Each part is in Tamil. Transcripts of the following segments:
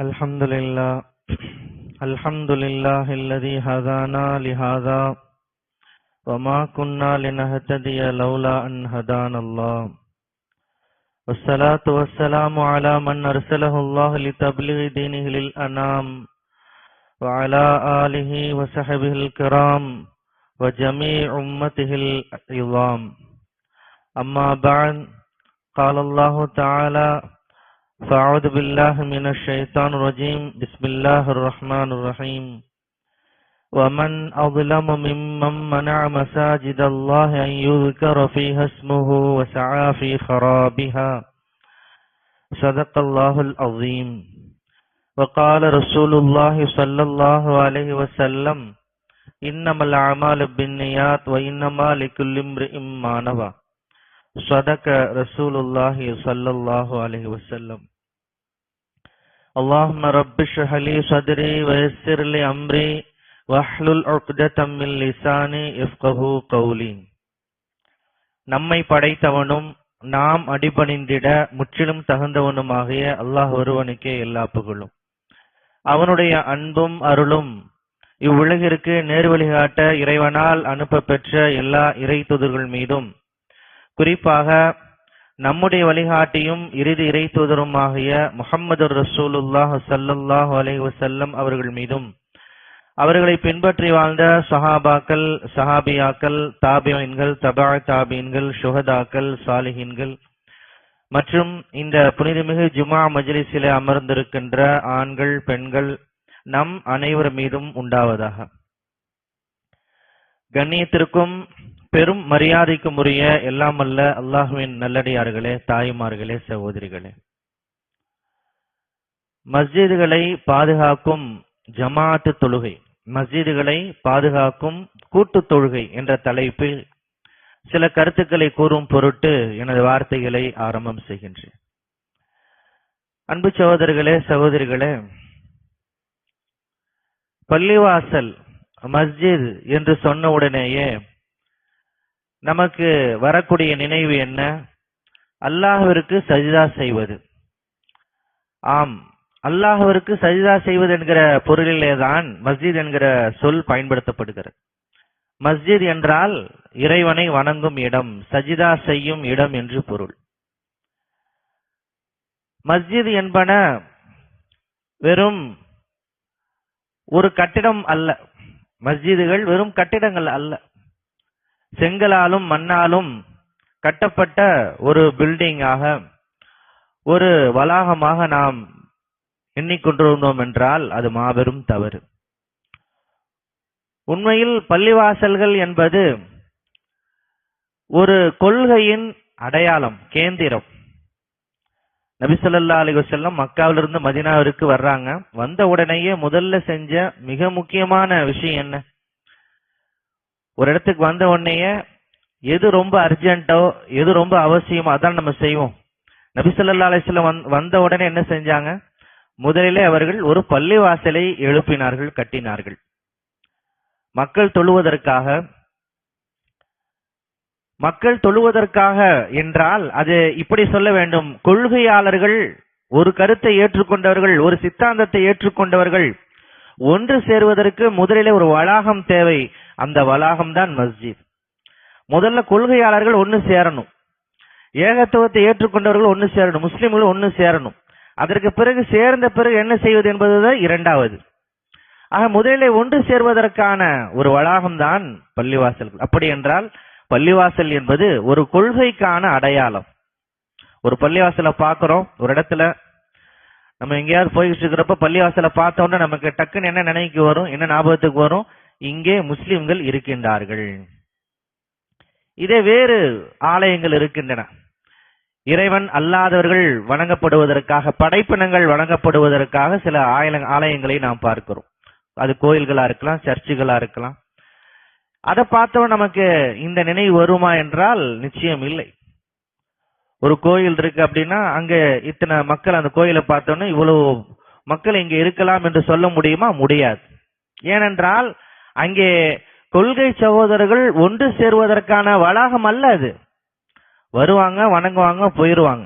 الحمد لله الحمد لله الذي هدانا لهذا وما كنا لنهتدي لولا أن هدانا الله والصلاة والسلام على من أرسله الله لتبليغ دينه للأنام وعلى آله وصحبه الكرام وجميع أمته العظام أما بعد قال الله تعالى فأعوذ بالله من الشيطان الرجيم بسم الله الرحمن الرحيم ومن أظلم ممن منع مساجد الله أن يذكر فيها اسمه وسعى في خرابها صدق الله العظيم وقال رسول الله صلى الله عليه وسلم إنما الأعمال بالنيات وإنما لكل امرئ ما نوى صدق رسول الله صلى الله عليه وسلم اللهم رب اشرح لي صدري ويسر لي أمري واحلل عقدة من لساني يفقهوا قولي. நம்மை படைத்தவனும் நாம் அடிபணிந்திட முற்றிலும் தகுந்தவனுமாகிய அல்லாஹ் ஒருவனுக்கே எல்லா புகழும். அவனுடைய அன்பும் அருளும் இவ்வுலகிற்கு நேர்வழிகாட்ட இறைவனால் அனுப்ப பெற்ற எல்லா இறை தூதர்கள் மீதும், குறிப்பாக நம்முடைய வழிகாட்டியும் இறுதி இறை தூதருமாகிய முஹம்மது ரசூலுல்லாஹ் ஸல்லல்லாஹு அலைஹி வஸல்லம் அவர்கள் மீதும், அவர்களை பின்பற்றி வாழ்ந்த சஹாபாக்கள், சஹாபியாக்கள், தாபியீன்கள், தபா தாபியீன்கள், ஷுஹதாக்கள், சாலிஹீன்கள் மற்றும் இந்த புனிதமிகு ஜுமா மஜ்லிஸிலே அமர்ந்திருக்கின்ற ஆண்கள், பெண்கள் நம் அனைவர் மீதும் உண்டாவதாக. கண்ணியத்திற்கும் பெரும் மரியாதைக்கும் உரிய எல்லாம் அல்ல அல்லாஹ்வின் நல்லடியார்களே, தாய்மார்களே, சகோதரிகளே, மஸ்ஜிதுகளை பாதுகாக்கும் ஜமாஅத் தொழுகை, மஸ்ஜிதுகளை பாதுகாக்கும் கூட்டு தொழுகை என்ற தலைப்பில் சில கருத்துக்களை கூறும் பொருட்டு எனது வார்த்தைகளை ஆரம்பம் செய்கின்றேன். அன்பு சகோதரர்களே, சகோதரிகளே, பள்ளிவாசல் மஸ்ஜித் என்று சொன்ன உடனேயே நமக்கு வரக்கூடிய நினைவு என்ன? அல்லாஹ்விற்கு சஜ்தா செய்வது. ஆம், அல்லாஹ்விற்கு சஜ்தா செய்வது என்கிற பொருளிலேதான் மஸ்ஜித் என்கிற சொல் பயன்படுத்தப்படுகிறது. மஸ்ஜித் என்றால் இறைவனை வணங்கும் இடம், சஜ்தா செய்யும் இடம் என்று பொருள். மஸ்ஜித் என்பன வெறும் ஒரு கட்டிடம் அல்ல. மஸ்ஜிதுகள் வெறும் கட்டிடங்கள் அல்ல. செங்கலாலும் மண்ணாலும் கட்டப்பட்ட ஒரு பில்டிங்காக, ஒரு வளாகமாக நாம் எண்ணிக்கொண்டிருந்தோம் என்றால் அது மாபெரும் தவறு. உண்மையில் பள்ளிவாசல்கள் என்பது ஒரு கொள்கையின் அடையாளம், கேந்திரம். நபி ஸல்லல்லாஹு அலைஹி வஸல்லம் மக்காவிலிருந்து மதீனாவிற்கு வர்றாங்க. வந்த உடனேயே முதல்ல செஞ்ச மிக முக்கியமான விஷயம் என்ன? ஒரு இடத்துக்கு வந்த உடனேயே எது ரொம்ப அர்ஜென்ட்டோ, எது ரொம்ப அவசியமோ அதான் நம்ம செய்வோம். நபி ஸல்லல்லாஹு அலைஹி வஸல்லம் வந்த உடனே என்ன செஞ்சாங்க? முதலிலே அவர்கள் ஒரு பள்ளிவாசலை எழுப்பினார்கள், கட்டினார்கள். மக்கள் தொழுவதற்காக. மக்கள் தொழுவதற்காக என்றால் அது இப்படி சொல்ல வேண்டும், கொள்கையாளர்கள், ஒரு கருத்தை ஏற்றுக்கொண்டவர்கள், ஒரு சித்தாந்தத்தை ஏற்றுக்கொண்டவர்கள் ஒன்று சேருவதற்கு முதலிலே ஒரு வளாகம் தேவை. அந்த வளாகம் தான் மஸ்ஜித். முதல்ல கொள்கையாளர்கள் ஒன்று சேரணும், ஏகத்துவத்தை ஏற்றுக்கொண்டவர்கள் ஒன்று சேரணும், முஸ்லிம்கள் ஒன்று சேரணும். அதற்கு பிறகு சேர்ந்த பிறகு என்ன செய்வது என்பதுதான் இரண்டாவது. ஆக முதலிலே ஒன்று சேர்வதற்கான ஒரு வளாகம் தான் பள்ளிவாசல்கள். அப்படி என்றால் பள்ளிவாசல் என்பது ஒரு கொள்கைக்கான அடையாளம். ஒரு பள்ளிவாசலை பார்க்கிறோம், ஒரு இடத்துல நம்ம எங்கேயாவது போயிட்டு இருக்கிறப்ப பள்ளிவாசலை பார்த்தோம்னா நமக்கு டக்குன்னு என்ன நினைவுக்கு வரும், என்ன ஞாபகத்துக்கு வரும்? இங்கே முஸ்லிம்கள் இருக்கின்றார்கள். இதே வேறு ஆலயங்கள் இருக்கின்றன, இறைவன் அல்லாதவர்கள் வணங்கப்படுவதற்காக, படைப்பினங்கள் வணங்கப்படுவதற்காக சில ஆலயங்களை நாம் பார்க்கிறோம். அது கோயில்களா இருக்கலாம், சர்ச்சுகளா இருக்கலாம். அதை பார்த்தோம் நமக்கு இந்த நினைவு வருமா என்றால் நிச்சயம் இல்லை. ஒரு கோயில் இருக்கு அப்படின்னா அங்க இத்தனை மக்கள் அந்த கோயிலை பார்த்தோன்னா இவ்வளவு மக்கள் இங்க இருக்கலாம் என்று சொல்ல முடியுமா? முடியாது. ஏனென்றால் அங்கே கொள்கை சகோதரர்கள் ஒன்று சேருவதற்கான வளாகம் அல்ல அது. வருவாங்க, வணங்குவாங்க, போயிருவாங்க.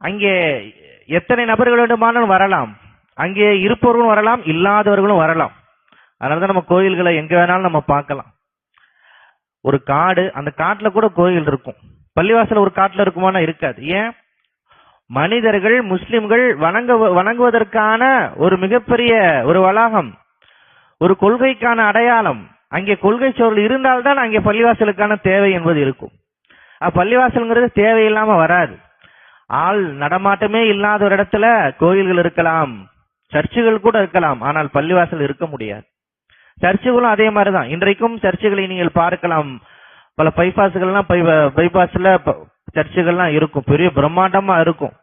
அங்கே எத்தனை நபர்கள் வேண்டுமானாலும் வரலாம், அங்கே இருப்பவர்களும் வரலாம், இல்லாதவர்களும் வரலாம். அதனாலதான் நம்ம கோயில்களை எங்க வேணாலும் நம்ம பார்க்கலாம். ஒரு காடு, அந்த காட்டுல கூட கோயில் இருக்கும். பள்ளிவாசல் ஒரு காட்டுல இருக்குமானா இருக்காது. ஏன்? மனிதர்கள் முஸ்லிம்கள் வணங்குவதற்கான ஒரு மிகப்பெரிய ஒரு வளாகம், ஒரு கொள்கைக்கான அடையாளம். அங்கே கொள்கை சூழல் இருந்தால்தான் அங்கே பள்ளிவாசலுக்கான தேவை என்பது இருக்கும். பள்ளிவாசல்ங்கிறது தேவையில்லாம வராது. ஆள் நடமாட்டமே இல்லாத ஒரு இடத்துல கோயில்கள் இருக்கலாம், சர்ச்சுகள் கூட இருக்கலாம், ஆனால் பள்ளிவாசல் இருக்க முடியாது. சர்ச்சுகளும் அதே மாதிரிதான். இன்றைக்கும் சர்ச்சுகளை நீங்கள் பார்க்கலாம். பல பைபாஸ்ல சர்ச்சுகள்லாம் இருக்கும், பெரிய பிரம்மாண்டமா இருக்கும்.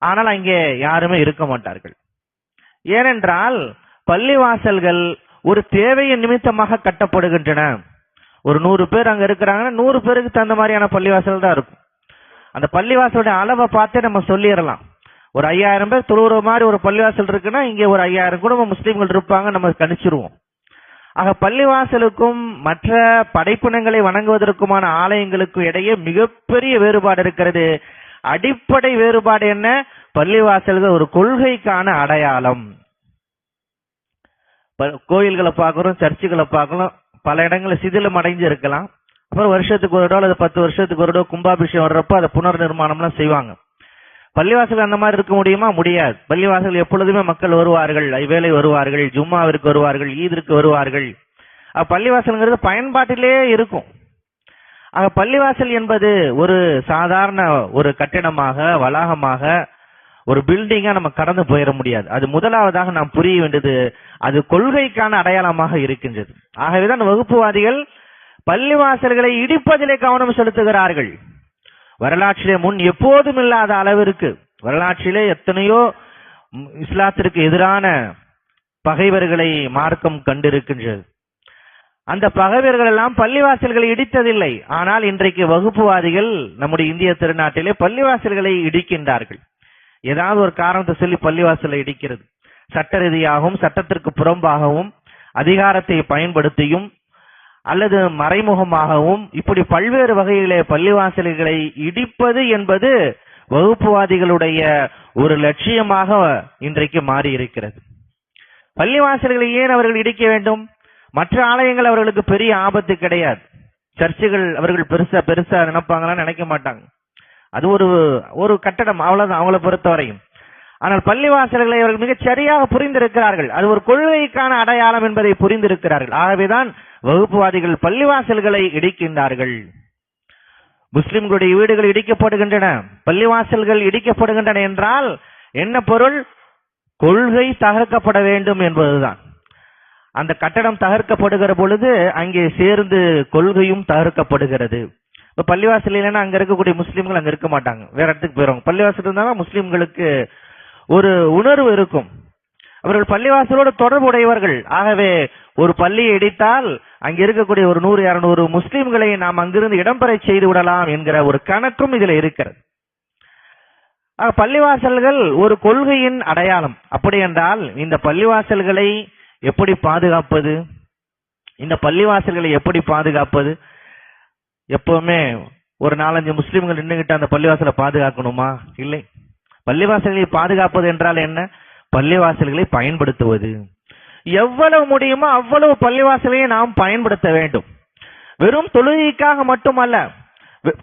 ஆனால் அங்கே யாருமே இருக்க மாட்டார்கள். ஏனென்றால் பள்ளிவாசல்கள் ஒரு தேவையின் நிமித்தமாக கட்டப்படுகின்றன. ஒரு 100 பேர் அங்க இருக்கிறாங்கன்னா 100 பேருக்கு தகுந்த மாதிரியான பள்ளிவாசல் தான் இருக்கும். அந்த பள்ளிவாசலுடைய அளவை பார்த்தே நம்ம சொல்லிடலாம். ஒரு 5000 பேர் தொழுகிற மாதிரி ஒரு பள்ளிவாசல் இருக்குன்னா இங்கே ஒரு 5000 குடும்ப முஸ்லீம்கள் இருப்பாங்க, நம்ம கணிச்சிருவோம். ஆக பள்ளிவாசலுக்கும் மற்ற படைப்பினங்களை வணங்குவதற்குமான ஆலயங்களுக்கும் இடையே மிகப்பெரிய வேறுபாடு இருக்கிறது. அடிப்படை வேறுபாடு என்ன? பள்ளிவாசல்கள் ஒரு கொள்கைக்கான அடையாளம். கோயில்களை பார்க்கிறோம், சர்ச்சுகளை பார்க்கலாம், பல இடங்களில் சிதிலம் அடைஞ்சு இருக்கலாம். அப்புறம் வருஷத்துக்கு ஒரு அல்லது 10 வருஷத்துக்கு ஒரு கும்பாபிஷேகம் வர்றப்ப அதை புனர் நிர்மாணம்லாம் செய்வாங்க. பள்ளிவாசல் அந்த மாதிரி இருக்க முடியுமா? முடியாது. பள்ளிவாசல் எப்பொழுதுமே மக்கள் வருவார்கள், வேலை வருவார்கள், ஜும்மாவிற்கு வருவார்கள், ஈதிற்கு வருவார்கள். பள்ளிவாசல்ங்கிறது பயன்பாட்டிலே இருக்கும். ஆக பள்ளிவாசல் என்பது ஒரு சாதாரண ஒரு கட்டிடமாக, வளாகமாக, ஒரு பில்டிங்கா நம்ம கடந்து போயிட முடியாது. அது முதலாவதாக நாம் புரிய வேண்டியது, அது கொள்கைக்கான அடையாளமாக இருக்கின்றது. ஆகவேதான் வகுப்புவாதிகள் பள்ளிவாசல்களை இடிப்பதிலே கவனம் செலுத்துகிறார்கள். வரலாற்றிலே முன் எப்போதும் இல்லாத அளவிற்கு, வரலாற்றிலே எத்தனையோ இஸ்லாத்திற்கு எதிரான பகைவர்களை மார்க்கம் கண்டிருக்கின்றது. அந்த பகைவர்கள் எல்லாம் பள்ளிவாசல்களை இடித்ததில்லை. ஆனால் இன்றைக்கு வகுப்புவாதிகள் நம்முடைய இந்திய திருநாட்டிலே பள்ளிவாசல்களை இடிக்கின்றார்கள். ஏதாவது ஒரு காரணத்தை சொல்லி பள்ளிவாசலை இடிக்கிறது. சட்ட ரீதியாகவும் சட்டத்திற்கு புறம்பாகவும் அதிகாரத்தை பயன்படுத்தியும் அல்லது மறைமுகமாகவும் இப்படி பல்வேறு வகையிலே பள்ளிவாசல்களை இடிப்பது என்பது வகுப்புவாதிகளுடைய ஒரு லட்சியமாக இன்றைக்கு மாறி இருக்கிறது. பள்ளிவாசல்களை ஏன் அவர்கள் இடிக்க வேண்டும்? மற்ற ஆலயங்கள் அவர்களுக்கு பெரிய ஆபத்து கிடையாது. சர்ச்சுகள் அவர்கள் பெருசா நினைப்பாங்களான்னு நினைக்க மாட்டாங்க. அது ஒரு கட்டடம், அவ்வளவுதான் அவங்களை பொறுத்தவரையும். ஆனால் பள்ளிவாசல்களை அவர்கள் மிகச் சரியாக புரிந்திருக்கிறார்கள். அது ஒரு கொள்கைக்கான அடையாளம் என்பதை புரிந்திருக்கிறார்கள். ஆகவேதான் வகுப்புவாதிகள் பள்ளிவாசல்களை இடிக்கின்றார்கள். முஸ்லிம்களுடைய வீடுகள் இடிக்கப்படுகின்றன, பள்ளிவாசல்கள் இடிக்கப்படுகின்றன என்றால் என்ன பொருள்? கொள்கை தகர்க்கப்பட வேண்டும் என்பதுதான். அந்த கட்டடம் தகர்க்கப்படுகிற பொழுது அங்கே சேர்ந்து கொள்கையும் தகர்க்கப்படுகிறது. இப்ப பள்ளிவாசல் இல்லைன்னா அங்க இருக்கக்கூடிய முஸ்லிம்கள் அங்க இருக்க மாட்டாங்க, வேற இடத்துக்கு போயிருவாங்க. பள்ளிவாசல் இருந்தாலும் முஸ்லிம்களுக்கு ஒரு உணர்வு இருக்கும், அவர்கள் பள்ளிவாசலோடு தொடர்புடையவர்கள். ஆகவே ஒரு பள்ளியை இடித்தால் அங்க இருக்கக்கூடிய ஒரு 100-200 முஸ்லிம்களை நாம் அங்கிருந்து இடம்பெற செய்து விடலாம் என்கிற ஒரு கணக்கும் இதுல இருக்கிறது. பள்ளிவாசல்கள் ஒரு கொள்கையின் அடையாளம். அப்படி என்றால் இந்த பள்ளிவாசல்களை எப்படி பாதுகாப்பது? இந்த பள்ளிவாசல்களை எப்படி பாதுகாப்பது? எப்பவுமே ஒரு 4-5 முஸ்லிம்கள் நின்றுகிட்டு அந்த பள்ளிவாசலை பாதுகாக்கணுமா? இல்லை. பள்ளிவாசல்களை பாதுகாப்பது என்றால் என்ன? பள்ளிவாசல்களை பயன்படுத்துவது. எவ்வளவு முடியுமோ அவ்வளவு பள்ளிவாசலையை நாம் பயன்படுத்த வேண்டும். வெறும் தொழுகைக்காக மட்டுமல்ல,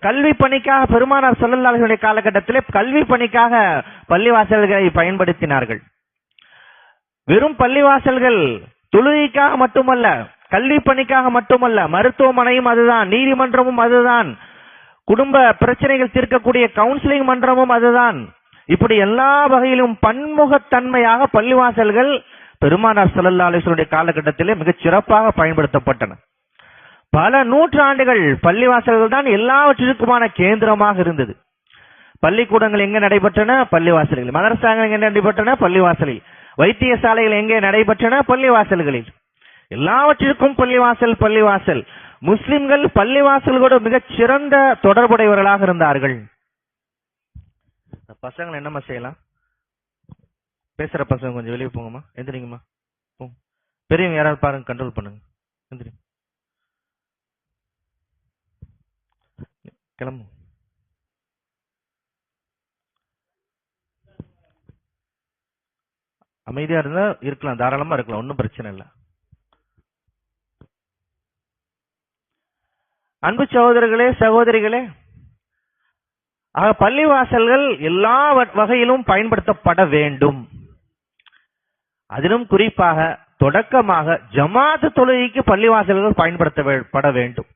கல்வி பணிக்காக பெருமானார் ஸல்லல்லாஹு அலைஹி வஸல்லம் காலகட்டத்திலே கல்வி பணிக்காக பள்ளிவாசல்களை பயன்படுத்தினார்கள். வெறும் பள்ளிவாசல்கள் தொழுகைக்காக மட்டுமல்ல, கல்வி பணிக்காக மட்டுமல்ல, மருத்துவமனையும் அதுதான், நீதிமன்றமும் அதுதான், குடும்ப பிரச்சனைகள் தீர்க்கக்கூடிய கவுன்சிலிங் மன்றமும் அதுதான். இப்படி எல்லா வகையிலும் பன்முகத்தன்மையாக பள்ளிவாசல்கள் பெருமானார் ஸல்லல்லாஹு அலைஹி வஸல்லம் காலகட்டத்திலே மிகச் சிறப்பாக பயன்படுத்தப்பட்டன. பல நூற்றாண்டுகள் பள்ளிவாசல்கள் தான் எல்லாவற்றிற்குமான கேந்திரமாக இருந்தது. பள்ளிக்கூடங்கள் எங்கே நடைபெற்றன? பள்ளிவாசல்களில். மதரசாங்கள் எங்கே நடைபெற்றன? பள்ளிவாசலில். வைத்தியசாலைகள் எங்கே நடைபெற்றன? பள்ளிவாசல்களில். எல்லாவற்றிற்கும் பள்ளிவாசல். முஸ்லிம்கள் பள்ளிவாசல்களோடு மிகச் சிறந்த தொடர்புடையவர்களாக இருந்தார்கள். பசங்களை என்னமா செய்யலாம்? பேசுற பசங்க கொஞ்சம் வெளியே போங்கம்மா, எந்திரிங்கம்மா. பெரியவங்க யாராவது பாருங்க, கண்ட்ரோல் பண்ணுங்க. எந்திரி, கிளம்பு. அமைதியா இருந்தா இருக்கலாம், தாராளமா இருக்கலாம், ஒன்றும் பிரச்சனை இல்லை. அன்பு சகோதரர்களே, சகோதரிகளே, பள்ளிவாசல்கள் எல்லா வகையிலும் பயன்படுத்தப்பட வேண்டும். அதிலும் குறிப்பாக தொடக்கமாக ஜமாத் தொழுகைக்கு பள்ளிவாசல்கள் பயன்படுத்தப்பட வேண்டும்.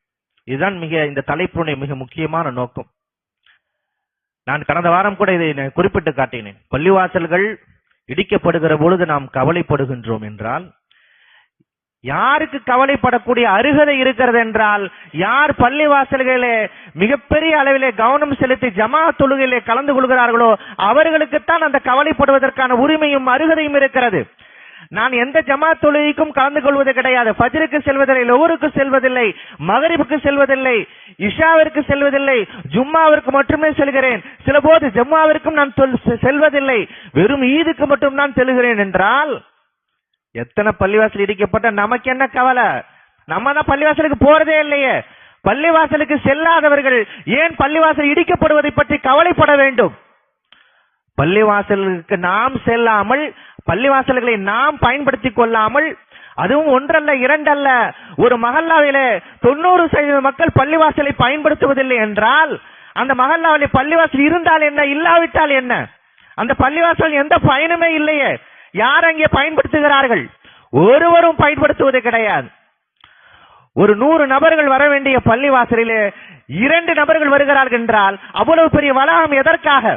இதுதான் இந்த தலைப்புடைய மிக முக்கியமான நோக்கம். நான் கடந்த வாரம் கூட இதை குறிப்பிட்டு காட்டினேன். பள்ளிவாசல்கள் இடிக்கப்படுகிற பொழுது நாம் கவலைப்படுகின்றோம் என்றால், யாருக்கு கவலைப்படக்கூடிய அருகதை இருக்கிறது என்றால், யார் பள்ளிவாசல்களே மிகப்பெரிய அளவிலே கவனம் செலுத்தி ஜமாத் தொழுகையிலே கலந்து கொள்கிறார்களோ அவர்களுக்குத்தான் அந்த கவலைப்படுவதற்கான உரிமையும் அருகதையும் இருக்கிறது. நான் எந்த ஜமாத் தொழுகைக்கும் கலந்து கொள்வது கிடையாது. ஃபஜ்ருக்கு செல்வதில்லை, லொஹருக்கு செல்வதில்லை, மகரிபுக்கு செல்வதில்லை, இஷாவிற்கு செல்வதில்லை, ஜும்மாவிற்கு மட்டுமே செல்கிறேன். சில போது ஜும்மாவிற்கும் நான் செல்வதில்லை, வெறும் ஈதுக்கு மட்டும் நான் செல்கிறேன் என்றால், எத்தனை பள்ளிவாசல் இடிக்கப்பட்ட நமக்கு என்ன கவலை? நம்ம தான் பள்ளிவாசலுக்கு போறதே இல்லையே. பள்ளிவாசலுக்கு செல்லாதவர்கள் ஏன் பள்ளிவாசல் இடிக்கப்படுவதை பற்றி கவலைப்பட வேண்டும்? பள்ளிவாசலுக்கு நாம் செல்லாமல், பள்ளிவாசல்களை நாம் பயன்படுத்திக் கொள்ளாமல், அதுவும் ஒன்றல்ல இரண்டல்ல, ஒரு மஹல்லாவிலே 90% மக்கள் பள்ளிவாசலை பயன்படுத்துவதில்லை என்றால், அந்த மஹல்லாவிலே பள்ளிவாசல் இருந்தால் என்ன, இல்லாவிட்டால் என்ன? அந்த பள்ளிவாசல் எந்த பயனுமே இல்லையே. யார் அங்கே பயன்படுத்துகிறார்கள்? ஒருவரும் பயன்படுத்துவது கிடையாது. ஒரு 100 நபர்கள் வர வேண்டிய பள்ளிவாசலிலே 2 நபர்கள் வருகிறார்கள் என்றால் அவ்வளவு பெரிய வளாகம் எதற்காக?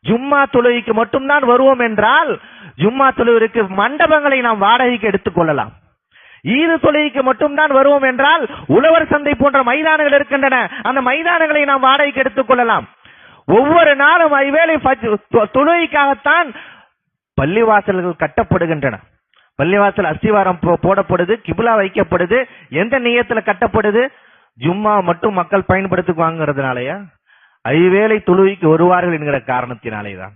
ஜும்மா தொழுகைக்கு மட்டும்தான் வருவோம் என்றால், ஜும்மா தொழுகைக்கு மண்டபங்களை நாம் வாடகைக்கு எடுத்துக் கொள்ளலாம். ஈது தொழுகைக்கு மட்டும்தான் வருவோம் என்றால் உழவர் சந்தை போன்ற மைதானங்கள் இருக்கின்றன, அந்த மைதானங்களை நாம் வாடகைக்கு எடுத்துக் கொள்ளலாம். ஒவ்வொரு நாளும் ஐவேளை தொழுகைக்காகத்தான் பள்ளிவாசல்கள் கட்டப்படுகின்றன. பள்ளிவாசல் அஸ்திவாரம் போடப்படுது, கிபிலா வைக்கப்படுது. எந்த நியத்துல கட்டப்படுது? ஜும்மா மட்டும் மக்கள் பயன்படுத்துவாங்கிறதுனாலயா? ஐவேளை தொழுகைக்கு வருவார்கள் என்கிற காரணத்தினாலேதான்.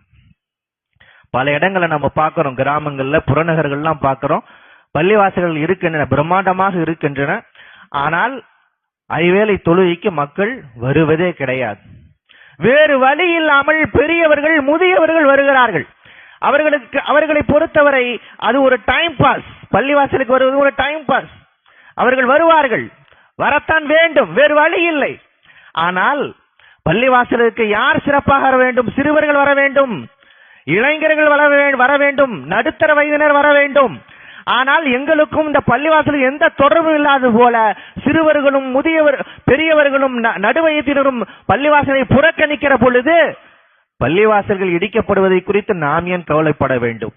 பல இடங்களை நம்ம பார்க்கிறோம், கிராமங்கள்ல புறநகர்கள்லாம் பார்க்கிறோம், பள்ளிவாசல்கள் இருக்கின்றன, பிரம்மாண்டமாக இருக்கின்றன. ஆனால் ஐவேளை தொழுகைக்கு மக்கள் வருவதே கிடையாது. வேறு வழி இல்லாமல் பெரியவர்கள் முதியவர்கள் வருகிறார்கள். அவர்களை பொறுத்தவரை அது ஒரு டைம் பாஸ். பள்ளிவாசலுக்கு வருவது ஒரு டைம் பாஸ். அவர்கள் வருவார்கள், வரத்தான் வேண்டும், வேறு வழி இல்லை. ஆனால் பள்ளிவாசலுக்கு யார் சிறப்பாக வர வேண்டும்? சிறுவர்கள் வர வேண்டும், இளைஞர்கள் வர வேண்டும், நடுத்தர வயதினர் வர வேண்டும். ஆனால் எங்களுக்கும் இந்த பள்ளிவாசலுக்கு எந்த தொடர்பும் இல்லாத போல சிறுவர்களும் பெரியவர்களும் நடுவயதினரும் பள்ளிவாசலை புறக்கணிக்கிற பொழுது பள்ளிவாசல்கள் இடிக்கப்படுவதை குறித்து நாம் ஏன் கவலைப்பட வேண்டும்?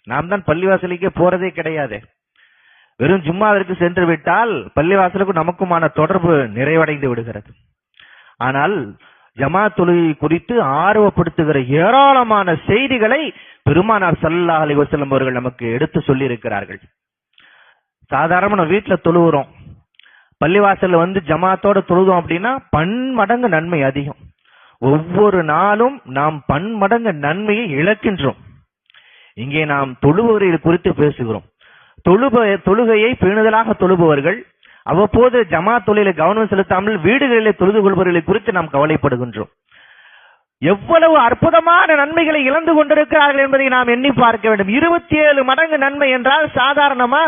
நாம் தான் பள்ளிவாசலுக்கே போறதே கிடையாது. வெறும் ஜும்மாவிற்கு சென்று விட்டால் பள்ளிவாசலுக்கும் நமக்குமான தொடர்பு நிறைவடைந்து விடுகிறது. ஆனால் ஜமாத் தொழுகை குறித்து ஆர்வப்படுத்துகிற ஏராளமான செய்திகளை பெருமானார் ஸல்லல்லாஹு அலைஹி வஸல்லம் அவர்கள் நமக்கு எடுத்து சொல்லி இருக்கிறார்கள். சாதாரண நம்ம வீட்டுல தொழுகிறோம், பள்ளிவாசல்ல வந்து ஜமாத்தோட தொழுதோம் அப்படின்னா பன்மடங்கு நன்மை அதிகம். ஒவ்வொரு நாளும் நாம் பன்மடங்கு நன்மையை இழக்கின்றோம். இங்கே நாம் தொழுபவர்கள் குறித்து பேசுகிறோம். தொழுகையை பேணுதலாக தொழுபவர்கள், அவ்வப்போது ஜமாத் தொழிலை கவனம் செலுத்தாமல் வீடுகளிலே தொழுது கொள்பவர்களை குறித்து நாம் கவலைப்படுகின்றோம். எவ்வளவு அற்புதமான நன்மைகளை இழந்து கொண்டிருக்கிறார்கள் என்பதை நாம் எண்ணி பார்க்க வேண்டும். 27 மடங்கு நன்மை என்றால் சாதாரணமா?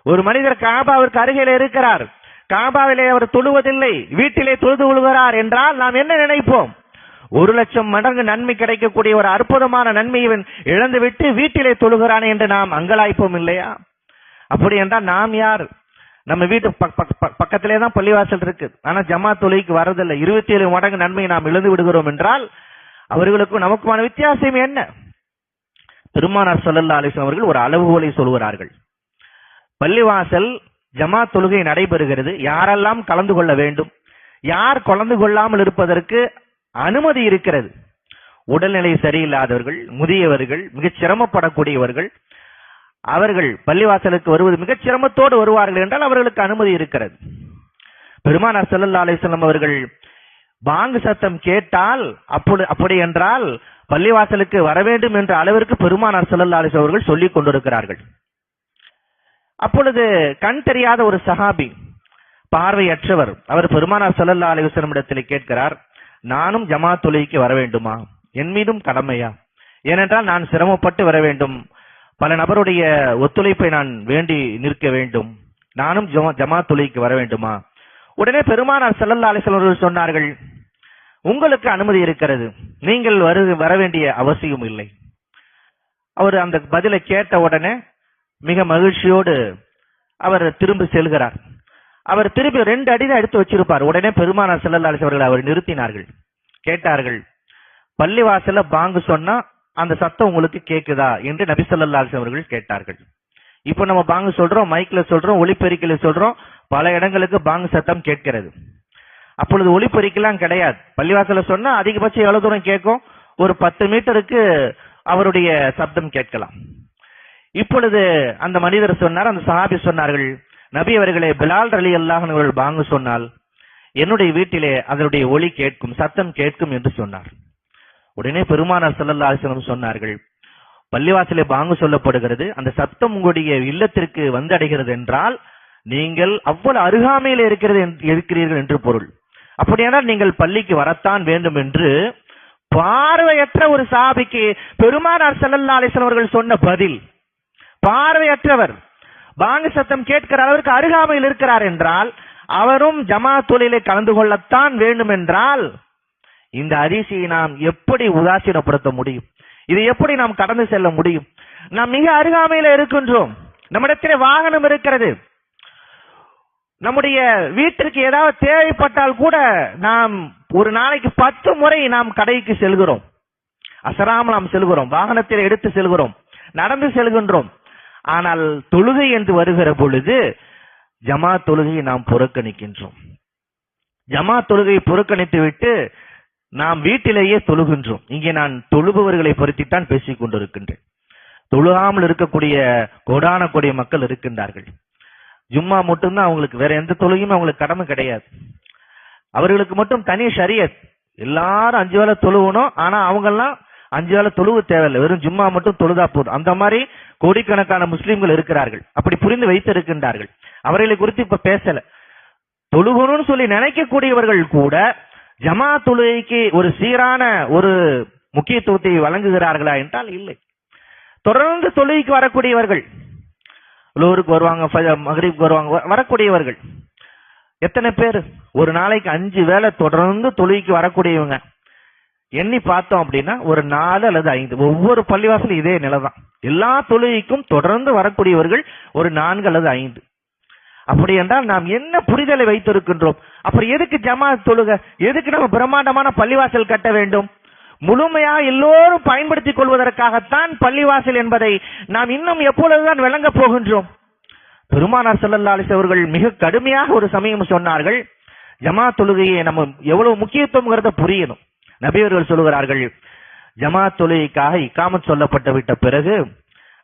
ஒரு மனிதர் காபாவிற்கு அருகிலே இருக்கிறார், காபாவிலே அவர் தொழுவதில்லை, வீட்டிலே தொழுது கொள்கிறார் என்றால் நாம் என்ன நினைப்போம்? 1,00,000 மடங்கு நன்மை கிடைக்கக்கூடிய ஒரு அற்புதமான நன்மையை இழந்துவிட்டு வீட்டிலே தொழுகிறான் என்று நாம் அங்கலாய்ப்போம் இல்லையா? அப்படி என்றால் நாம் யார்? நம்ம வீட்டு பக்கத்திலே தான் பள்ளிவாசல் இருக்கு, ஆனா ஜமாத் தொழுகைக்கு வரதில்லை. 27 மடங்கு நன்மையை நாம் இழந்து விடுகிறோம் என்றால் அவர்களுக்கும் நமக்குமான வித்தியாசம் என்ன? பெருமானார் ஸல்லல்லாஹு அலைஹி வஸல்லம் அவர்கள் ஒரு அளவுகோலை சொல்கிறார்கள். பள்ளிவாசல் ஜமாத் தொழுகை நடைபெறுகிறது, யாரெல்லாம் கலந்து கொள்ள வேண்டும், யார் கலந்து கொள்ளாமல் இருப்பதற்கு அனுமதி இருக்கிறது? உடல்நிலை சரியில்லாதவர்கள், முதியவர்கள், மிகச் சிரமப்படக்கூடியவர்கள், அவர்கள் பள்ளிவாசலுக்கு வருவது மிகச் சிரமத்தோடு வருவார்கள் என்றால் அவர்களுக்கு அனுமதி இருக்கிறது. பெருமானார் ஸல்லல்லாஹு அலைஹி வஸல்லம் அவர்கள் பாங்கு சத்தம் கேட்டால் அப்படி என்றால் பள்ளிவாசலுக்கு வர வேண்டும் என்ற அளவிற்கு பெருமானார் ஸல்லல்லாஹு அலைஹி வஸல்லம் அவர்கள் சொல்லிக் கொண்டிருக்கிறார்கள். அப்பொழுது கண் தெரியாத ஒரு சஹாபி, பார்வையற்றவர், அவர் பெருமானார் ஸல்லல்லாஹு அலைஹி வஸல்லம் இடத்தில் கேட்கிறார், நானும் ஜமாத் தொழுகைக்கு வர வேண்டுமா? என் மீதும் கடமையா? ஏனென்றால் நான் சிரமப்பட்டு வர வேண்டும், பல நபருடைய ஒத்துழைப்பை நான் வேண்டி நிற்க வேண்டும், நானும் ஜமாத் தொழுகைக்கு வர வேண்டுமா? உடனே பெருமானார் ஸல்லல்லாஹு அலைஹி வஸல்லம் அவர்கள் சொன்னார்கள், உங்களுக்கு அனுமதி இருக்கிறது, நீங்கள் வர வேண்டிய அவசியம் இல்லை. அவர் அந்த பதிலை கேட்ட உடனே மிக மகிழ்ச்சியோடு அவர் திரும்பி செல்கிறார். அவர் திரும்பி 2 அடி தான் எடுத்து வச்சிருப்பார். உடனே பெருமானார் ஸல்லல்லாஹு அலைஹி வஸல்லம் அவர் நிறுத்தினார்கள். கேட்டார்கள், பள்ளிவாசல்ல பாங்கு சொன்னா அந்த சத்தம் உங்களுக்கு கேக்குதா என்று நபி ஸல்லல்லாஹு அலைஹி வஸல்லம் அவர்கள் கேட்டார்கள். இப்போ நம்ம பாங்கு சொல்றோம், மைக்ல சொல்றோம், ஒலிபெருக்கில சொல்றோம், பல இடங்களுக்கு பாங்கு சத்தம் கேட்கிறது. அப்பொழுது ஒலிபெருக்கெல்லாம் கிடையாது. பள்ளிவாசல்ல சொன்னா அதிகபட்சம் எவ்வளவு தூரம் கேட்கும்? ஒரு 10 மீட்டருக்கு அவருடைய சப்தம் கேட்கலாம். இப்பொழுது அந்த மனிதர் சொன்னார், அந்த சஹாபி சொன்னார்கள், நபி அவர்களே, பிலால் ரலியல்லாஹு அன்ஹு அவர்கள் பாங்கு சொன்னால் என்னுடைய வீட்டிலே அதனுடைய ஒலி கேட்கும், சத்தம் கேட்கும் என்று சொன்னார். உடனே பெருமானார் ஸல்லல்லாஹு அலைஹி வஸல்லம் சொன்னார்கள், பள்ளிவாசலே பாங்கு சொல்லப்படுகிறது, அந்த சத்தம் உங்களுடைய இல்லத்திற்கு வந்தடைகிறது என்றால் நீங்கள் அவ்வளவு அருகாமையில் இருக்கிறீர்கள் என்று பொருள். அப்படியானால் நீங்கள் பள்ளிக்கு வரத்தான் வேண்டும் என்று பார்வையற்ற ஒரு சஹாபிக்கு பெருமானார் ஸல்லல்லாஹு அலைஹி வஸல்லம் அவர்கள் சொன்ன பதில். பார்வையற்றவர் பாங்கு சத்தம் கேட்கிற அளவிற்கு அருகாமையில் இருக்கிறார் என்றால் அவரும் ஜமாத் தொழுகையிலே கலந்து கொள்ளத்தான் வேண்டும் என்றால் இந்த ஹதீஸை நாம் எப்படி உதாசீனப்படுத்த முடியும்? இதை எப்படி நாம் கடந்து செல்ல முடியும்? நாம் மிக அருகாமையில இருக்கின்றோம், நம்மிடத்திலே வாகனம் இருக்கிறது, நம்முடைய வீட்டிற்கு ஏதாவது தேவைப்பட்டால் கூட நாம் ஒரு நாளைக்கு 10 முறை நாம் கடைக்கு செல்கிறோம், அசராமல் நாம் செல்கிறோம், வாகனத்தில் எடுத்து செல்கிறோம், நடந்து செல்கின்றோம். ஆனால் தொழுகை என்று வருகிற பொழுது ஜமாத் தொழுகையை நாம் புறக்கணிக்கின்றோம். ஜமாத் தொழுகையை புறக்கணித்து விட்டு நாம் வீட்டிலேயே தொழுகின்றோம். இங்கே நான் தொழுபவர்களை பற்றித்தான் பேசிக் கொண்டிருக்கின்றேன். தொழுகாமல் இருக்கக்கூடிய கோடான கோடிய மக்கள் இருக்கின்றார்கள். ஜும்மா மட்டும்தான் அவங்களுக்கு, வேற எந்த தொழுகையும் அவங்களுக்கு கடமை கிடையாது. அவர்களுக்கு மட்டும் தனி ஷரியத், எல்லாரும் 5 வேளை தொழுவணும். ஆனா அவங்க எல்லாம் 5 வேளை தொழுவு தேவையில்லை, வெறும் ஜும்மா மட்டும் தொழுதா போதும். அந்த மாதிரி கோடிக்கணக்கான முஸ்லிம்கள் இருக்கிறார்கள், அப்படி புரிந்து வைத்து இருக்கின்றார்கள். அவர்களை குறித்து இப்ப பேசல. தொழுகணும்னு சொல்லி நினைக்கக்கூடியவர்கள் கூட ஜமாத் தொழுகைக்கு ஒரு சீரான ஒரு முக்கியத்துவத்தை வழங்குகிறார்களா என்றால் இல்லை. தொடர்ந்து தொழுகைக்கு வரக்கூடியவர்கள், லோருக்கு வருவாங்க, மக்ரிப்க்கு வருவாங்க, வரக்கூடியவர்கள் எத்தனை பேர்? ஒரு நாளைக்கு 5 வேளை தொடர்ந்து தொழுகைக்கு வரக்கூடியவங்க எண்ணி பார்த்தோம் அப்படின்னா ஒரு 4 அல்லது 5. ஒவ்வொரு பள்ளிவாசலும் இதே நிலைதான். எல்லா தொழுகைக்கும் தொடர்ந்து வரக்கூடியவர்கள் ஒரு 4 அல்லது 5. அப்படி என்றால் நாம் என்ன புரிதலை வைத்திருக்கின்றோம்? அப்புறம் எதுக்கு ஜமாத் தொழுகை? எதுக்கு நம்ம பிரம்மாண்டமான பள்ளிவாசல் கட்ட வேண்டும்? முழுமையாக எல்லோரும் பயன்படுத்திக் கொள்வதற்காகத்தான் பள்ளிவாசல் என்பதை நாம் இன்னும் எப்பொழுதுதான் விளங்க போகின்றோம்? பெருமானார் ஸல்லல்லாஹு அலைஹி வஸல்லம் அவர்கள் மிக கடுமையாக ஒரு சமயம் சொன்னார்கள், ஜமாத் தொழுகையை நம்ம எவ்வளவு முக்கியத்துவம் புரியணும். நபி அவர்கள் சொல்லுகிறார்கள், ஜமாத் தொழுகைக்காக இக்காமத் சொல்லப்பட்டு விட்ட பிறகு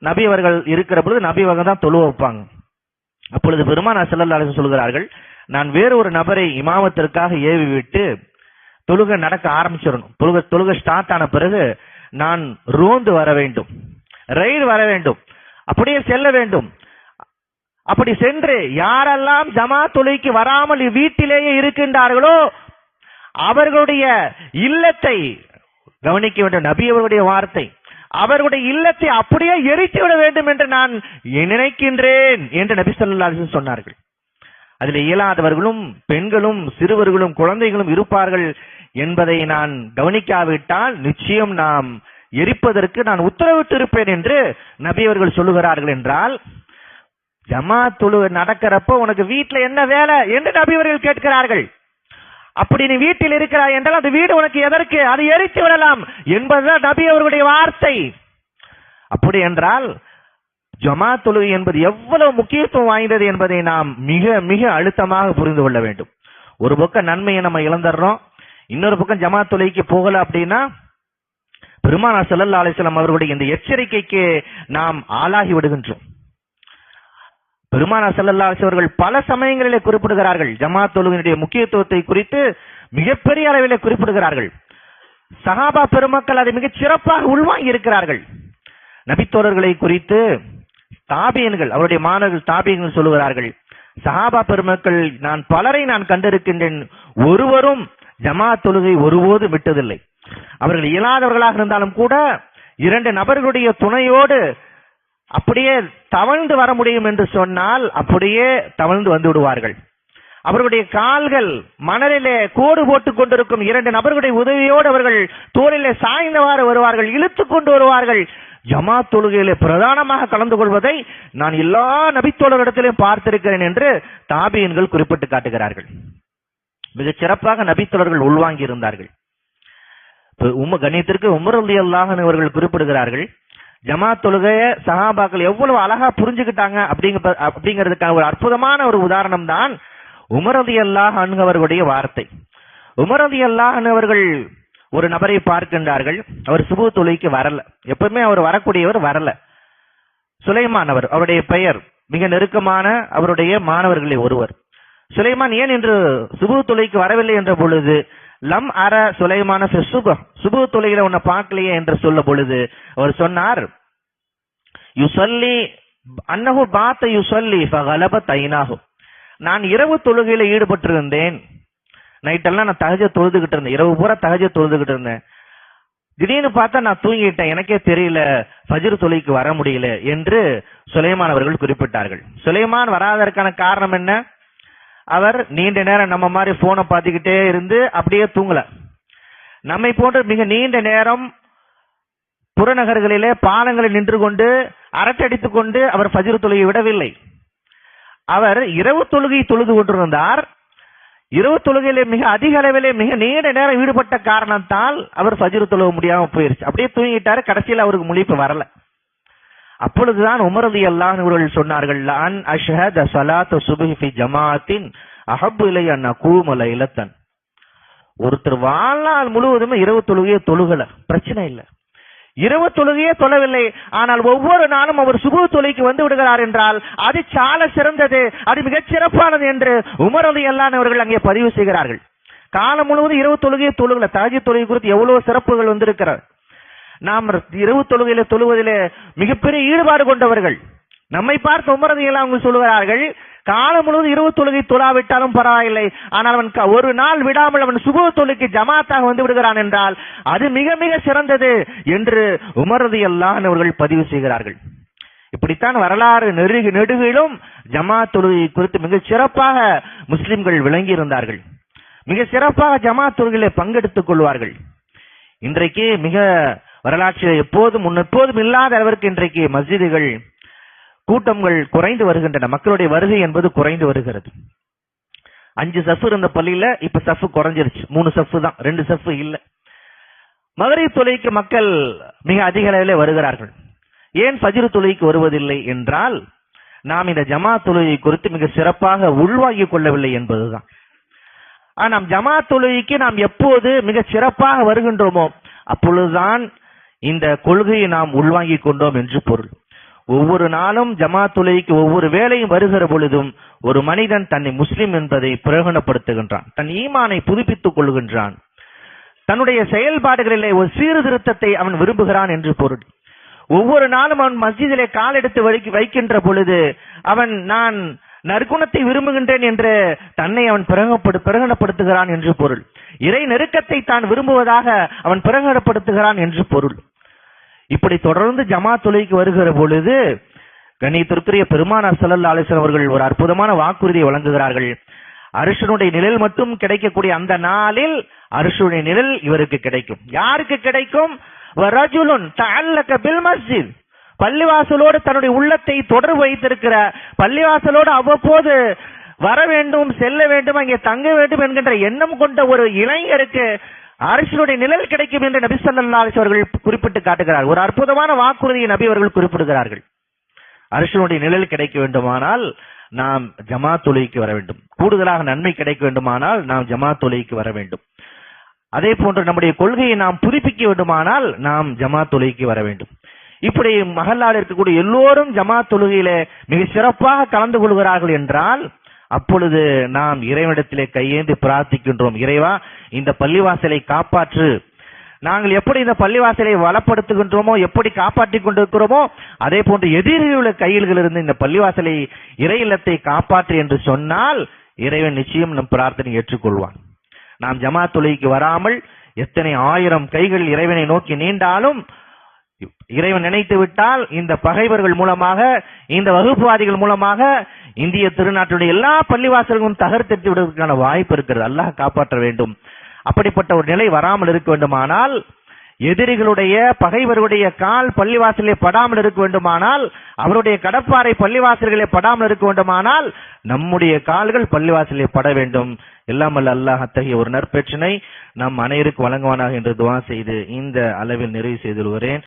நபி அவர்கள் இருக்கிற பொழுது நபி அவர்கள் தான் தொழு வைப்பாங்க. அப்பொழுது பெருமானார் ஸல்லல்லாஹு அலைஹி வஸல்லம் சொல்லுகிறார்கள், நான் வேறு ஒரு நபரை இமாமத்திற்காக ஏவி விட்டு தொழுகை நடக்க ஆரம்பிச்சிடணும். தொழுகை ஸ்டார்ட் ஆன பிறகு நான் ரோந்து வர வேண்டும், ரைடு வர வேண்டும், அப்படியே செல்ல வேண்டும். அப்படி சென்று யாரெல்லாம் ஜமாத் தொழுகைக்கு வராமல் வீட்டிலேயே இருக்கின்றார்களோ அவர்களுடைய இல்லத்தை கவனிக்க வேண்டும். நபி அவர்களுடைய வார்த்தை, அவர்களுடைய இல்லத்தை அப்படியே எரித்து விட வேண்டும் என்று நான் நினைக்கின்றேன் என்று நபி ஸல்லல்லாஹு அலைஹி வஸல்லம் சொன்னார்கள். அதில் இயலாதவர்களும் பெண்களும் சிறுவர்களும் குழந்தைகளும் இருப்பார்கள் என்பதை நான் கவனிக்காவிட்டால் நிச்சயம் நாம் எரிப்பதற்கு நான் உத்தரவிட்டு இருப்பேன் என்று நபி அவர்கள் சொல்லுகிறார்கள். என்றால் ஜமாத் தொழுகை நடக்கிறப்போ உனக்கு வீட்டுல என்ன வேலை என்று நபி அவர்கள் கேட்கிறார்கள். அப்படி நீ வீட்டில் இருக்கிறாய் என்றால் அந்த வீடு உனக்கு எதற்கு? அதை எரித்து விடலாம் என்பதுதான் நபி அவர்களுடைய வார்த்தை. அப்படி என்றால் ஜமாத் தொழுகை என்பது எவ்வளவு முக்கியத்துவம் வாய்ந்தது என்பதை நாம் மிக மிக அழுத்தமாக புரிந்து கொள்ள வேண்டும். ஒரு பக்கம் நன்மையை நம்ம இழந்துடுறோம், இன்னொரு பக்கம் ஜமாத் தொழுகைக்கு போகல அப்படின்னா பெருமானார் ஸல்லல்லாஹு அலைஹி வஸல்லம் அவர்களுடைய இந்த எச்சரிக்கைக்கு நாம் ஆளாகி விடுகின்றோம். பெருமானார் ஸல்லல்லாஹு அலைஹி அவர்கள் பல சமயங்களிலே குறிப்பிடுகிறார்கள், ஜமாத் தொழுகையினுடைய முக்கியத்துவத்தை குறித்து மிகப்பெரிய அளவிலே குறிப்பிடுகிறார்கள். சஹாபா பெருமக்கள் அதை மிகச் சிறப்பாக உள்வாங்கி இருக்கிறார்கள். நபித்தோழர்களை குறித்து தாபியன்கள், அவருடைய மாணவர்கள் தாபியன்கள் சொல்லுகிறார்கள், சஹாபா பெருமக்கள் நான் பலரை நான் கண்டிருக்கின்றேன், ஒருவரும் ஜமாத் தொழுகை ஒருபோதும் விட்டதில்லை. அவர்கள் இயலாதவர்களாக இருந்தாலும் கூட 2 நபர்களுடைய துணையோடு அப்படியே தவழ்ந்து வர முடியும் என்று சொன்னால் அப்படியே தவழ்ந்து வந்து விடுவார்கள். அவர்களுடைய கால்கள் மணலிலே கோடு போட்டுக் கொண்டிருக்கும் 2 நபர்களுடைய உதவியோடு அவர்கள் தோளிலே சாய்ந்தவாறு வருவார்கள், இழுத்துக் கொண்டு வருவார்கள். ஜமாத் தொழுகையிலே பிரதானமாக கலந்து கொள்வதை நான் எல்லா நபித்தோழர்களிடத்திலும் பார்த்திருக்கிறேன் என்று தாபியன்கள் குறிப்பிட்டு காட்டுகிறார்கள். மிகச் சிறப்பாக நபித்தோழர்கள் உள்வாங்கி இருந்தார்கள். கண்ணியத்திற்கு உமர் ரலியல்லாஹு அன்ஹு அவர்கள் குறிப்பிடுகிறார்கள், ஜமாத் தொழுகைய சஹாபாக்கள் எவ்வளவு அழகா புரிஞ்சுக்கிட்டாங்க அப்படிங்கிறதுக்கான ஒரு அற்புதமான ஒரு உதாரணம் தான் உமர் ரலியல்லாஹு அன்ஹு அவர்களுடைய வார்த்தை. உமர் ரலியல்லாஹு அன்ஹு அவர்கள் ஒரு நபரை பார்க்கின்றார்கள். அவர் சுபு தொழுகைக்கு வரல. எப்பவுமே அவர் வரக்கூடியவர் வரல. சுலைமான் அவருடைய பெயர், மிக நெருக்கமான அவருடைய மாணவர்களில் ஒருவர். சுலைமான் ஏன் என்று சுபு தொழுகைக்கு வரவில்லை என்ற பொழுது, லம் அர சுலைமான சுபு தொழுகையில உன்னை பார்க்கலையே என்று சொல்ல பொழுது அவர் சொன்னார், யுசல்லி அன்னஹு பாத்த யுசல்லி ஃபகலப தைனாஹு. நான் இரவு தொழுகையில ஈடுபட்டிருந்தேன். நைட்டெல்லாம் நான் தஹஜ்ஜத் தொழுதுகிட்டு இருந்தேன், இரவு பூரா தஹஜ்ஜத் தொழுதுகிட்டு இருந்தேன். திடீர்னு பார்த்தா நான் தூங்கிட்டேன், எனக்கே தெரியல, ஃபஜ்ர் தொழுகைக்கு வர முடியல என்று சுலைமான் அவர்கள் குறிப்பிட்டார்கள். சுலைமான் வராததற்கான காரணம் என்ன? அவர் நீண்ட நேரம் நம்ம மாதிரி போனை பார்த்துக்கிட்டே இருந்து அப்படியே தூங்கல. நம்மை போன்று மிக நீண்ட நேரம் புறநகர்களிலே பாலங்களில் நின்று கொண்டு அரட்டடித்துக் கொண்டு அவர் ஃபஜ்ர் தொழுகை விடவில்லை. அவர் இரவு தொழுகை தொழுது கொண்டிருந்தார். இரவு தொழுகையிலே மிக அதிக அளவிலே மிக நீண்ட நேரம் ஈடுபட்ட காரணத்தால் அவர் ஃபஜ்ர் தொழுக முடியாம போயிருச்சு. அப்படியே தூங்கிட்டாரு. கடைசியில் அவருக்கு முழிப்பு வரல. அப்பொழுதுதான் உமர் ரலியல்லாஹு அன்ஹு அவர்கள் சொன்னார்கள், அன் அஷ்ஹத ஸலாத்து சுப்ஹி ஃபி ஜமாஅத்தின் அஹப்பு இலைய அன் அகூம லைலத்தன். ஒருத்தர் வாழ்நாள் முழுவதும் இரவு தொழுகையை தொழுகல, பிரச்சனை இல்லை. இரவு தொழுகையே தொழவில்லை, ஆனால் ஒவ்வொரு நாளும் அவர் சுபு தொழுகைக்கு வந்து விடுகிறார் என்றால் அது சால சிறந்தது, அது மிகச் சிறப்பானது என்று உமர் ரலியல்லாஹு அன்ஹு அவர்கள் அங்கே பதிவு செய்கிறார்கள். காலம் முழுவதும் இரவு தொழுகையை தொழுகல. தஹஜ்ஜுத் தொழுகை குறித்து எவ்வளவு சிறப்புகள் வந்திருக்கிறது. நாம் இரவு தொழுகையில தொழுவதிலே மிகப்பெரிய ஈடுபாடு கொண்டவர்கள். நம்மை பார்த்து உமர் ரலியல்லாஹு அன்ஹு சொல்கிறார்கள், காலம் முழுவதும் இரவு தொழுகை தொழாவிட்டாலும் பரவாயில்லை, ஆனால் அவன் ஒரு நாள் விடாமல் அவன் சுபு தொழுகைக்கு ஜமாத்தாக வந்து விடுகிறான் என்றால் அது மிக மிக சிறந்தது என்று உமர் ரலியல்லாஹு அன்ஹு அவர்கள் பதிவு செய்கிறார்கள். இப்படித்தான் வரலாறு நெடுகிலும் ஜமாத் தொழுகை குறித்து மிக சிறப்பாக முஸ்லிம்கள் விளங்கி இருந்தார்கள். மிக சிறப்பாக ஜமாத் தொழுகையிலே பங்கெடுத்துக் கொள்வார்கள். இன்றைக்கு மிக வரலாற்றில் முன்னெப்போதும் இல்லாத அளவிற்கு இன்றைக்கு மஸ்ஜிதுகள் கூட்டங்கள் குறைந்து வருகின்றன. மக்களுடைய வருகை என்பது குறைந்து வருகிறது. 5 சஃப் இருந்த பள்ளியில இப்ப சஃப் குறைஞ்சிருச்சு. 3 சஃப் தான், 2 சஃப் இல்ல. மகரிப் தொழுகைக்கு மக்கள் மிக அதிக அளவிலே வருகிறார்கள். ஏன் ஃபஜ்ர் தொழுகைக்கு வருவதில்லை என்றால் நாம் இந்த ஜமாத் தொழுகை குறித்து மிக சிறப்பாக உள்வாங்கிக் கொள்ளவில்லை என்பதுதான். நாம் ஜமாத் தொழுகைக்கு நாம் எப்போது மிக சிறப்பாக வருகின்றோமோ அப்பொழுதுதான் இந்த கொள்கையை நாம் உள்வாங்கிக் கொண்டோம் என்று பொருள். ஒவ்வொரு நாளும் ஜமாத் தொழுகைக்கு ஒவ்வொரு வேளையும் வருகிற பொழுதும் ஒரு மனிதன் தன்னை முஸ்லிம் என்பதை பிரகடனப்படுத்துகின்றான், தன் ஈமானை புதுப்பித்துக் கொள்கின்றான், தன்னுடைய செயல்பாடுகளிலே ஒரு சீர்திருத்தத்தை அவன் விரும்புகிறான் என்று பொருள். ஒவ்வொரு நாளும் அவன் மஸ்ஜிதிலே காலெடுத்து வைக்கின்ற பொழுது அவன் நான் நற்குணத்தை விரும்புகின்றேன் என்று தன்னை அவன் பிரகடனப்படுத்துகிறான் என்று பொருள். இறை நெருக்கத்தை தான் விரும்புவதாக அவன் பிரகடனப்படுத்துகிறான் என்று பொருள். இப்படி தொடர்ந்து ஜமாத் தொழுகைக்கு வருகிற பொழுது கண்ணியத்திற்குரிய பெருமானார் ஸல்லல்லாஹு அலைஹி வஸல்லம் அவர்கள் ஒரு அற்புதமான வாக்குறுதியை வழங்குகிறார்கள். அர்ஷுடைய நிழல் மட்டும் கிடைக்கக்கூடிய அந்த நாளில் அர்ஷுடைய நிழல் இவருக்கு கிடைக்கும். யாருக்கு கிடைக்கும்? வரஜுலுன் தஅல்லக பில் மஸ்ஜித். பள்ளிவாசலோடு தன்னுடைய உள்ளத்தை தொடர்பு வைத்திருக்கிற, பள்ளிவாசலோடு அவ்வப்போது வர வேண்டும், செல்ல வேண்டும், அங்கே தங்க வேண்டும் என்கின்ற எண்ணம் கொண்ட ஒரு இளைஞருக்கு அர்ஷுடைய நிழல் கிடைக்கும் என்று நபி ஸல்லல்லாஹு அலைஹி வஸல்லம் அவர்கள் குறிப்பிட்டு காட்டுகிறார். ஒரு அற்புதமான வாக்குறுதியை நபி அவர்கள் குறிப்பிடுகிறார்கள். அர்ஷுடைய நிழல் கிடைக்க வேண்டுமானால் நாம் ஜமாத் தொழுகைக்கு வர வேண்டும். கூடுதலாக நன்மை கிடைக்க வேண்டுமானால் நாம் ஜமாத் தொழுகைக்கு வர வேண்டும். அதே போன்று நம்முடைய கொள்கையை நாம் புதுப்பிக்க வேண்டுமானால் நாம் ஜமாத் தொழுகைக்கு வர வேண்டும். இப்படி மஹல்லாவில் இருக்கக்கூடிய எல்லோரும் ஜமாத் தொழுகையிலே மிக சிறப்பாக கலந்து கொள்கிறார்கள் என்றால் அப்பொழுது நாம் இறைவனிடத்திலே கையேந்தி பிரார்த்திக்கின்றோம், இறைவா இந்த பள்ளிவாசலை காப்பாற்று. நாங்கள் எப்படி இந்த பள்ளிவாசலை வளப்படுத்துகின்றோமோ, எப்படி காப்பாற்றிக் கொண்டிருக்கிறோமோ அதே போன்று எதிரில் உள்ள கையிலிருந்து இந்த பள்ளிவாசலை இறை இல்லத்தை காப்பாற்று என்று சொன்னால் இறைவன் நிச்சயம் நம் பிரார்த்தனை ஏற்றுக்கொள்வான். நாம் ஜமாத் தொழுகைக்கு வராமல் எத்தனை 1000 கைகள் இறைவனை நோக்கி நீண்டாலும் இறைவன் நினைத்து விட்டால் இந்த பகைவர்கள் மூலமாக, இந்த வகுப்புவாதிகள் மூலமாக இந்திய திருநாட்டுடைய எல்லா பள்ளிவாசல்களும் தகர்த்தெடுத்து விடுவதற்கான வாய்ப்பு இருக்கிறது. அல்லாஹ் காப்பாற்ற வேண்டும். அப்படிப்பட்ட ஒரு நிலை வராமல் இருக்க வேண்டுமானால், எதிரிகளுடைய பகைவர்களுடைய கால் பள்ளிவாசலே படாமல் இருக்க வேண்டுமானால், அவருடைய கடப்பாறை பள்ளிவாசல்களே படாமல் இருக்க வேண்டுமானால், நம்முடைய கால்கள் பள்ளிவாசலே பட வேண்டும். எல்லாம் அல்ல அல்லாஹ் அத்தகைய ஒரு நற்பெற்றினை நம் அனைவருக்கும் வழங்குவானாக என்று துஆ செய்து இந்த அளவில் நிறைவு செய்து வருகிறேன்.